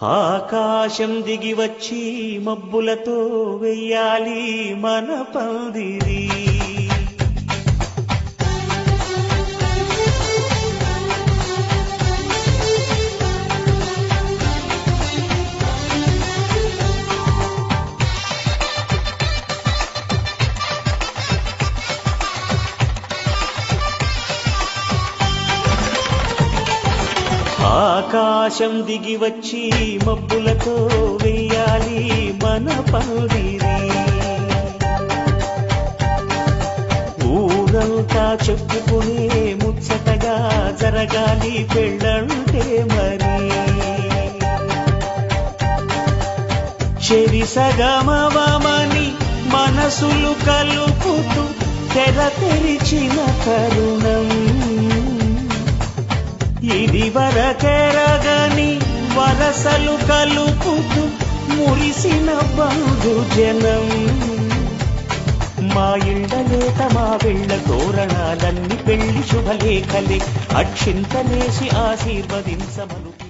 ఆకాశం దిగి వచ్చి మబ్బులతో వెయ్యాలి మన పందిరి. ఆకాశం దిగి వచ్చి మబ్బులతో వెయ్యాలి మన పందిరి. ఊరంతా చెప్పుకునే ముచ్చటగా జరగాలి పెళ్ళంటే మరి. చెరి సగమవమని మనసులు కలుపుతూ తెర తెరిచిన తరుణం. ఇది వరకెరగని వరసలు కలుపుతూ మురిసిన బంధుజనం. మా ఇళ్ళలేత మా వెళ్ళ తోరణాలన్నీ పెళ్లి శుభలేఖలే. అక్షింతలేసి ఆశీర్వదించమను.